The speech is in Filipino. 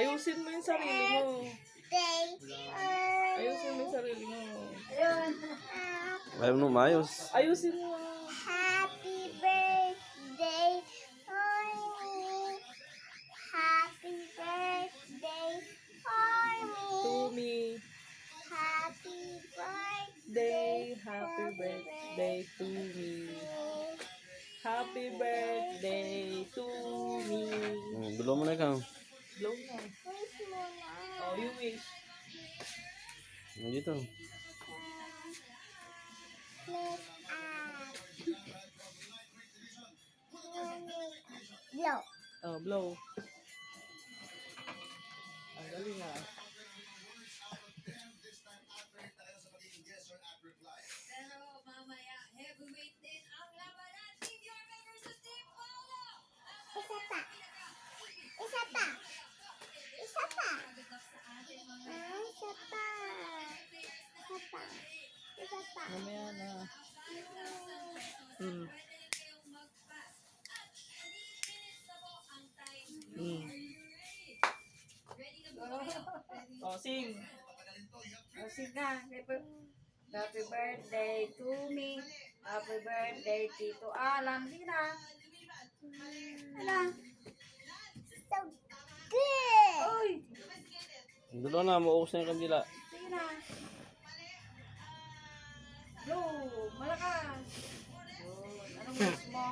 Ayusin mo yung sarili mo. Ayusin mo yung sarili mo. Ayaw mo mayos. Ayusin mo. Happy birthday for me. Happy birthday for To me. me. Happy birthday. Happy birthday to me. Happy birthday to me. Dulo mo na ikaw. Blow na. Wish mo na. Oh, you wish. Dito. Click blow. Oh, blow. Ang galing ah. Pero mamaya, heavyweight din ang labanan. Team Yorme versus Team Paolo. Isa pa. Isa pa. Isa pa. Isa pa. Isa pa. Isa pa. Mamaya na. Hmm. Hmm. Oh, sing. Sige na. Happy birthday to me. Happy birthday, Tito Alan. Sige na. Ala. So good. Uy. Dulo na, maubos na yung kabila. Sige na. Blow. Malakas. Yun. Anong wish mo?